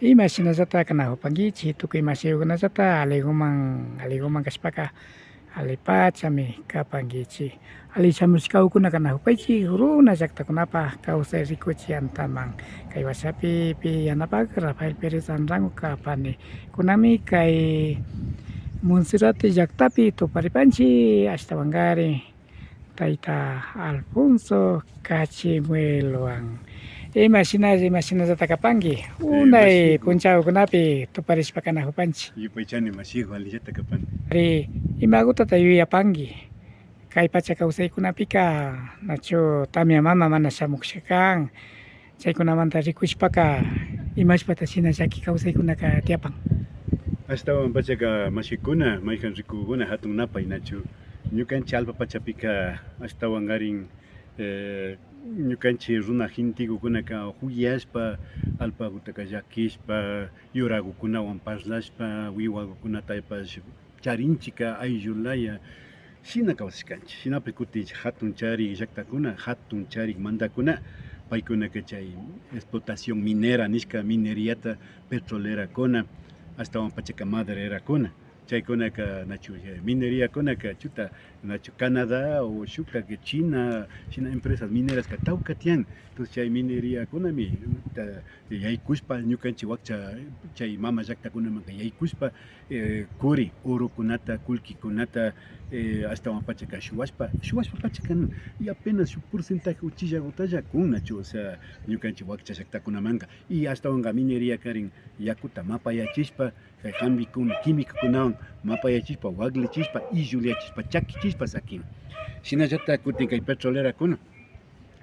Imashinallata kanajupankichik tukuy masiyukunallata aliguman kashpaka allipachami kapankichik allichamush kawkuna kanajupaychik runa llaqtakunapaj kawsay rikuchik antaman kay washapi yanapaq Rafael Perez Anrango kapani kunami kay Monserrate llaqtapi tuparipanchik ashtawankari tayta Alfonso Cachimuelwan. Imashinallata kapanki unay Masigo punchawkunapi tuparishpa kanajupanchik. yupaychani masigo alillata kapan. Ari imagutata yuyapanki kay pacha kawsaykunapika nachu tamya mama mana shamukshakan chaykunamanta rikushpaka imashpata shina llaki kawsaykunaka tiyapan. Astawan pachaka masikuna maykan rikukuna hatun napay nachu ñukanchik alpa pachapika ashtawankarin ñukanchik runa gentikukuna huyashpa alpakutaka llakishpa yurakukunawan parlashpa wiwakukunatapas charinchika ayllulaya shina kawsashkanchik shinapi kutin hatun chari llaktakuna hatun chari mantakuna paykunaka chay explotación minera nishka mineriata petrolerakuna astawan pachaka madererakuna chaykunaka nachu mineriakunaka chuta nachu Canadá o shukta China shina empresas mineras tawka tiyan entonces chay mineriakunami yaykushpa ñukanchik wakcha chay mama llaktakunamanka yaykushpa kuri urukunata kullkikunata astawan pachaka shuwashpa pachaka y apenas shuk porcentaje uchillakutalla kun nachu o sea ñukanchik wakcha llaktakunamanka y astawanka mineria karin yakuta mapayachishpa químicokunawan mapayachishpa waklichishpa illullachishpa chakichishpa sakin shinallata kutin kay petrolerakuna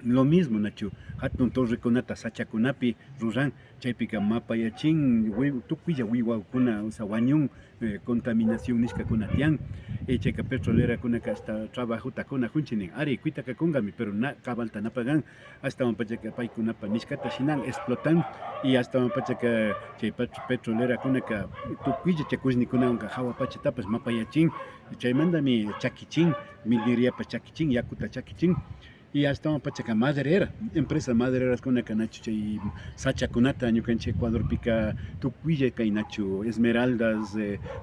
lo mismo nachu hatun torrekunata sachakunapi ruran chaypika mapayachin tukuylla wiwakuna o sea wañun contaminación nishkakuna tiyan chayka petrolerakunaka hasta trabajutakuna junchinin ari kuitaka kungami pero cabalta napagan astawan pachaka paykunapa nishkata shinan explotan y astawan pachaka chay petrolerakunaka tukuylla chay kushnikunawanta hawa pachatapas mapayachin chaymantami chakichin mineriapas chakichin yakuta chakichin y astawan pachaka maderera empresa madereraskunaka nachu chay sachakunata ñukanchik Ecuadorpika tukuylla kay nachu Esmeraldas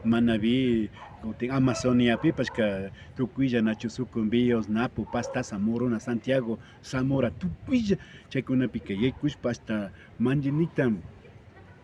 Manaví kutin Amazoniapipashka tukuylla nachu Sucumbíos Napu Pastaza Morona Santiago Zamora tukuylla chaykunapika yaykushpa hasta manllinita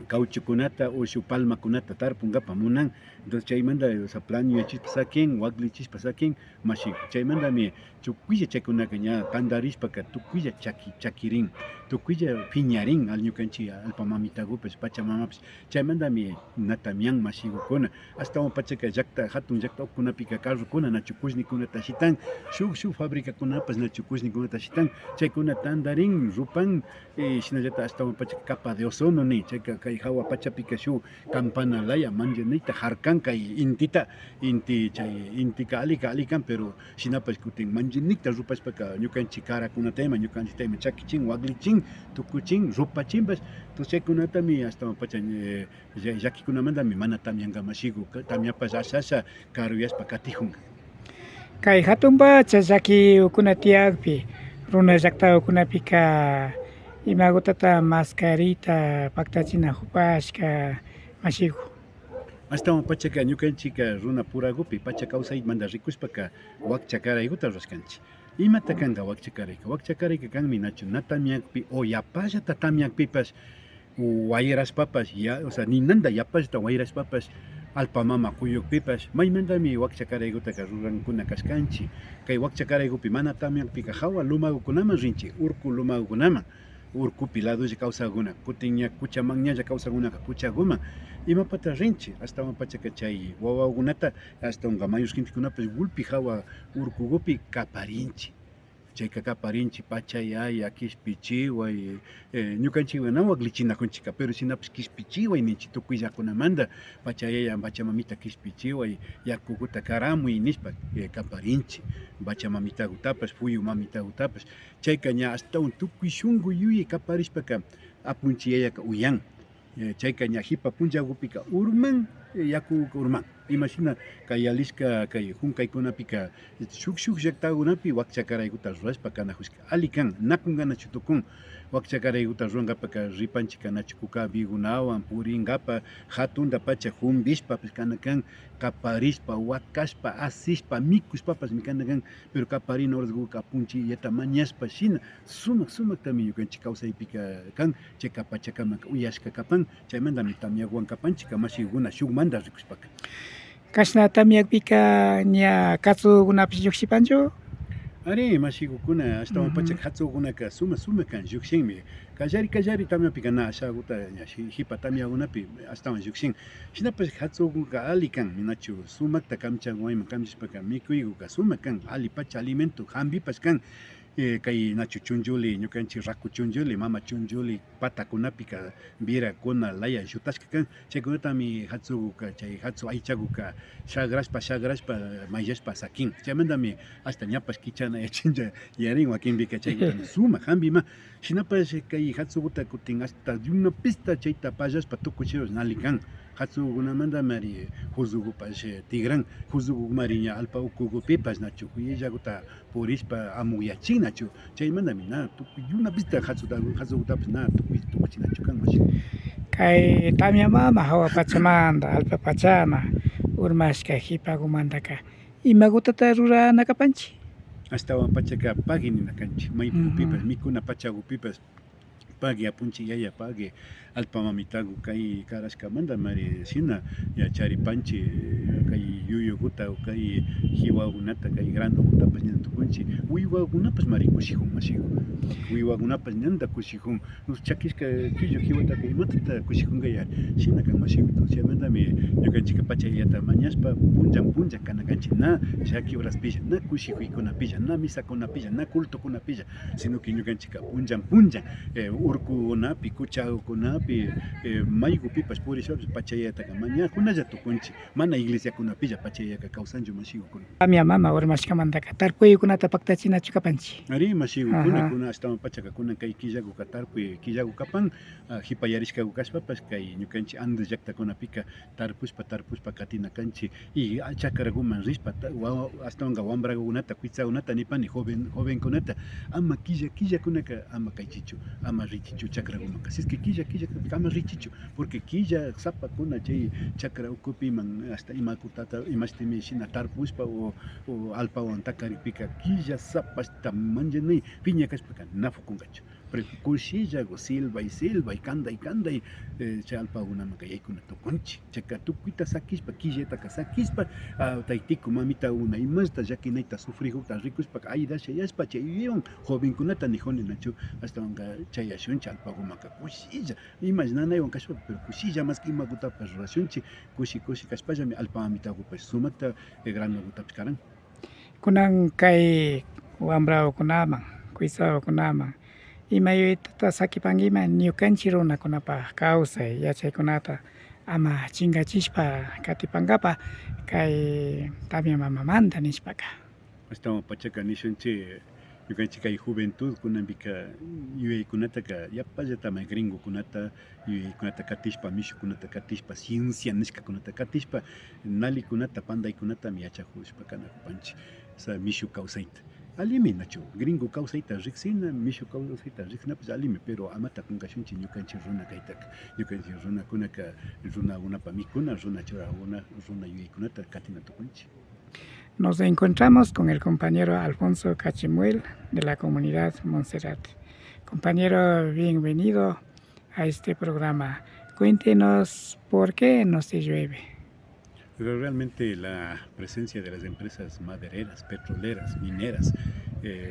cauchukunata o shuk palmakunata tarpunkapa munan entonces chaymanta o sea plañuyachishpa sakin waklichishpa sakin mashik chaymantami tukuylla chaykunaka ña tandarishpaka tukuylla chakirin tukuylla phiñarin ñukanchik alpa mamitakupish pachamamapish chaymantami natamian mashigukuna astawan pachaka llakta hatun llakta ukkunapika carrokuna nachu kushnikunata shitan shuk fabricakunapas nachu kushnikunata shitan chaykuna tandarin rupan shinallata astawan pachaka capa de ozono ni chayka kay hawa pachapika shuk campana laya manllanita harkanka intita intika ali kan pero shinapash kutin manllanita rupashpaka ñukanchik karakunatayma ñukanchiktayma chakichin waklichin tukuchin rupachinpash entonces chaykunatami astawan pacha llakikunamantami mana tamyanka mashiku tamyapash asha karuyashpa katijunka Kay hatun pacha llaki ukuna tiyakpi runa llaqtakunapika imagutata mascarita paktachina hupashka mashiku. Astawan pachaka ñukanchika runa purakupi pacha kawsaymanta rikushpaka wakcha karaykuta rurashkanchik imata kanka wakcha karayka kanmi nachu na tamyakpi o yapallata tamyakpipash wayrashpapash o sea ninanta yapallata wayrashpapash alpa mama kuyukpipash maymantami wakcha karaykutaka rurankuna kashkanchik kay wakcha karaykupi mana tamyakpika hawa lumakukunaman rinchik urku lumakukunaman urkupi ladolla kawsakuna kutin ña kuchamanñalla kawsakunaka kuchakuman imapata rinchik astawan pachaka chay wawakunata astawan mayus gentikunapas wulpi hawa urkukupi kaparinchik chayka kaparinchik pachayaya kishpichiway ñukanchikwan waklichinakunchika pero shinapish kishpichiway ninchik tukuy llakunamanta pachayaya pachamamita kishpichiway yakukuta karamuy nishpa kaparinchik pachamamitakutapash puyu mamitakutapash chayka ña astawan tukuy shunqu yuyay kaparishpaka apunchik yayaka uyan chayka ña hipa punchakupika urman yakuka urman Imagina kay alisca kay hunkaykunapika shuk llaqtakunapi wakchakaraykuta rurashpa kanajushka ali kan nakunqanachu tukun wakchakaraykuta ruranqapaka ripanchik kanachu kukabikunawan purinqapa hatunda pacha humbishpapas kana kan kaparishpa wakashpa asishpa mikushpapas kana kan pero kaparina horas punchillata mañashpa shina sumaktami ñukanchik kawsaypika kan chayka pachakamanta uyashka kapan chaymantami tamiawan kapanchik mashikuna shukmanta rikushpaka. Kashna tamyakpika ña katsukunapish llukshipanchu? Ari mashikukuna ashtawan pacha hatsukunaka suma kan llukshinmi kallari tamyapiqa na ashakuta ña hipa tamyakunapi ashtawan llukshin shinapas hatsukunqa ali kan ninachu sumakta kamchawan kamchishpaka mikuykuqa sumak kan ali pacha alimento hampipas kan kay nachu chunchuli ñukanchik raku chunchuli mama chunchuli patakunapika virakuna laya llutashka kan chaykunatami hatsukuqa chay hatsu aychakuqa shagrashpa mayllashpa sakin chaymantami hasta ñapash kichana yachincha yarin wakinpika chaykutami sumak hampima shinapash kay hatsukuta kutin hasta de una pista chayta pallashpa tukuchiwash nali kan hatsukunamanta mari husukupash tigran husuku mari ña alpa ukukupipash nachu kuyillakuta purishpa amuyachin nachu chaymantami na tukuy de una pista hatsukutapish na tukuchinachu kan mashi. Kay tamya mama hawa pachamanta alpa pachama urmashka hipakumantaka imakutata ruranakapanchik? Ashtawan pachaka pagui nina kanchik maypupipas mikuna pachakupipas pagui apunchik yaya pagui alpa mamitaku kay karashkamanta mari shina charipanchik kay yuyukuta kay jiwakunata kay granukutapas ña tukunchik uywakunapas mari kushikun mashikun uywakunapas ñanta kushikun chakishka killu jiwataka imatata kushikunka shina kan mashikun chaymantami ñukanchik pachayata mañashpa puncha kana kanchik na llaki horaspilla na kushikuykunapilla na misakunapilla na cultokunapilla sino que ñukanchik punchan urkukunapi kuchakukunapi maykupipas purishapas pachayataka mañakunalla tukunchik mana iglesiakunapilla pachayaka kawsanchu mashikukuna. Tamya mama urmashkamantaka tarpuykunata paktachinachu kapanchik? Ari mashikukuna ashtawan pachakakuna kay killakuka tarpuy killaku kapan hipayarishkaku kashpapas kay ñukanchik Andes llaqtakunapika tarpushpa katina kanchik y chakrakuman rishpa ashtawanka wambrakunata kuitsakunata nipani jovenkunata ama killakunaka ama kaychichu ama richichu chakrakumanka si es que killa ama richichu porque killa sapakuna chay chakra ukupiman hasta imakutata imashtimi shina tarpushpa o alpawan takaripika killa sapashta manchanay piña kashpaka nafukunkachu pero kushilla silva y kanday chay alpakunamanka yaykuna tukunchik chayka tukuyta sakishpa killataka sakishpa taytiku mamita una imashta llakinayta sufrikukta rikushpaka aydashayashpa chay yuyawan jovenkunata nijuni nachu ashtawanka chayashunchik alpakumanka kushilla imash nanaywan kashpapas pero kushilla mas que imakutapas rurashunchik kushi kashpallami alpa mamitakupash sumakta granukutapish karan. Kunan kay wambrakunaman kuisawkunaman imayuitata sakipankima ñukanchik runakunapa kawsay yachaykunata ama chinkachishpa katipankapa kay tamya mamamanta nishpaka. Ashtawan pachaka nishunchik ñukanchik kay juventud kunapika yuyaykunataka yapallatama gringokunata yuyaykunata katishpa mishukunata katishpa ciencia nishkakunata katishpa nalikunata pandaykunatami yachakushpa kanakupanchik mishu kawsayta alimi nachu gringo kawsayta riksina mishu kawsayta riksinapish alimi pero amata kunkashunchik ñukanchik runa kaytaka ñukanchik runakunaka runakunapa mikuna runa churaguna runa yuyaykunata katina tukunchik. Nos encontramos con el compañero Alfonso Cachimuel de la comunidad Montserrat. Compañero, bienvenido a este programa. Cuéntenos por qué no se llueve. Pero realmente la presencia de las empresas madereras, petroleras, mineras,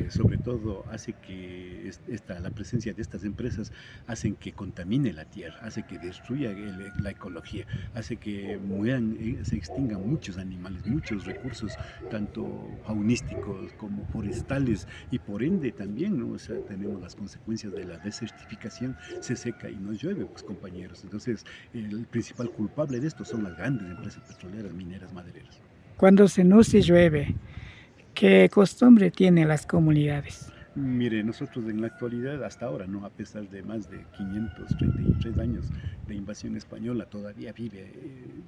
sobre todo hace que la presencia de estas empresas hacen que contamine la tierra, hace que destruya la ecología, hace que mueran, se extingan muchos animales, muchos recursos, tanto faunísticos como forestales, y por ende también, ¿no? O sea, tenemos las consecuencias de la desertificación, se seca y no llueve, pues compañeros. Entonces, el principal culpable de esto son las grandes empresas petroleras, mineras, madereras. Cuando no se llueve, ¿qué costumbre tienen las comunidades? Mire, nosotros en la actualidad, hasta ahora, ¿no? A pesar de más de 533 años de invasión española, todavía vive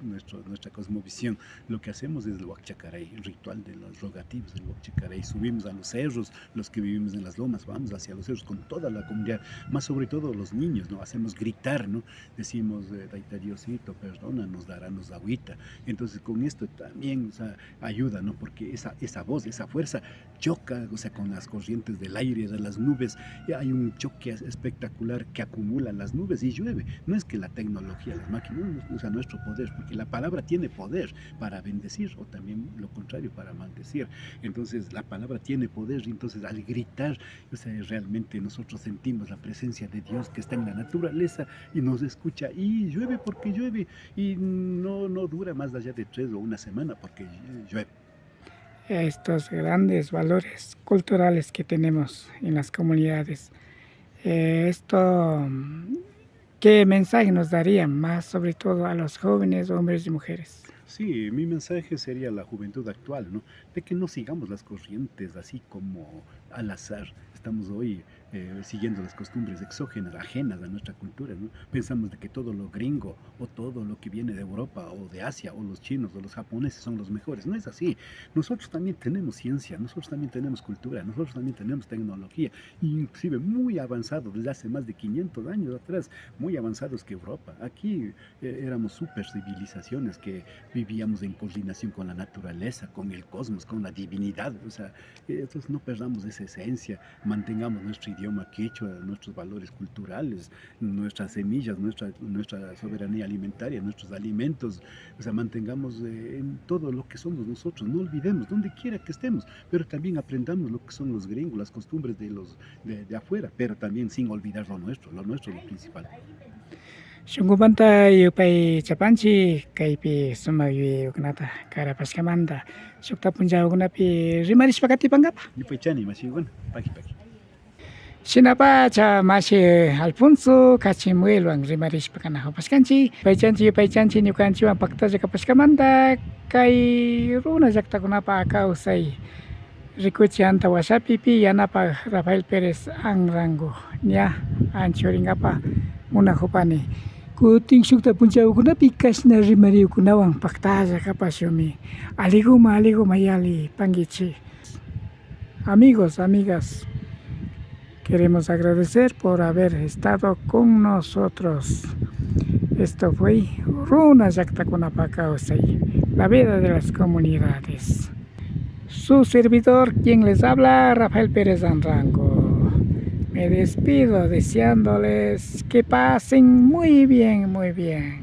nuestra cosmovisión. Lo que hacemos es el Huacchacaray, el ritual de los rogativos del Huacchacaray. Subimos a los cerros, los que vivimos en las lomas, vamos hacia los cerros con toda la comunidad, más sobre todo los niños, ¿no? Hacemos gritar, ¿no? Decimos, Taita Diosito, perdona, nos dará agüita. Entonces, con esto también, o sea, ayuda, ¿no? Porque esa voz, esa fuerza choca, o sea, con las corrientes del aire, de las nubes, y hay un choque espectacular que acumulan las nubes y llueve. No es que la tecnología, las máquinas, no, o sea, nuestro poder, porque la palabra tiene poder para bendecir o también lo contrario, para maldecir. Entonces, la palabra tiene poder y entonces al gritar, o sea, realmente nosotros sentimos la presencia de Dios que está en la naturaleza y nos escucha y llueve porque llueve y no dura más allá de 3 o una semana porque llueve. Estos grandes valores culturales que tenemos en las comunidades. Esto, ¿qué mensaje nos daría más, sobre todo a los jóvenes, hombres y mujeres? Sí, mi mensaje sería a la juventud actual, ¿no? De que no sigamos las corrientes así como al azar. Estamos hoy siguiendo las costumbres exógenas, ajenas a nuestra cultura, ¿no? Pensamos de que todo lo gringo o todo lo que viene de Europa o de Asia o los chinos o los japoneses son los mejores. No es así. Nosotros también tenemos ciencia, nosotros también tenemos cultura, nosotros también tenemos tecnología, inclusive muy avanzado desde hace más de 500 años atrás, muy avanzados que Europa. Aquí éramos super civilizaciones que vivíamos en coordinación con la naturaleza, con el cosmos, con la divinidad. O sea, entonces no perdamos esa esencia, mantengamos nuestro idioma quechua, nuestros valores culturales, nuestras semillas, nuestra soberanía alimentaria, nuestros alimentos. O sea, mantengamos en todo lo que somos nosotros, no olvidemos, donde quiera que estemos, pero también aprendamos lo que son los gringos, las costumbres de afuera, pero también sin olvidar lo nuestro es lo principal. Shungubanta yupay chapanchi kaypi sumayu ugnata kara paskamanta shukta punja ugnapi rimarishpakati pangapa. Yupaychani, masiwan, paki. Shinapa cha mashi Alfonso Cachimuel wang rimarishpakana hapaskanchi yupaychanchi ñukanchiwan paktallaqa paskamanta kay runa llaqtakunapa kawsay rikuchi antawashapipi yanapaq Rafael Pérez Anrango ña anchuringapa munajupani. Kutin shukta punchawkunapi kashna rimariykunawan paktalla kapashumi aliguma yali pangichi. Amigos, amigas, queremos agradecer por haber estado con nosotros. Esto fue Runa Llaqtakunapa Kawsay, la vida de las comunidades. Su servidor, quien les habla, Rafael Pérez Anrango. Me despido deseándoles que pasen muy bien, muy bien.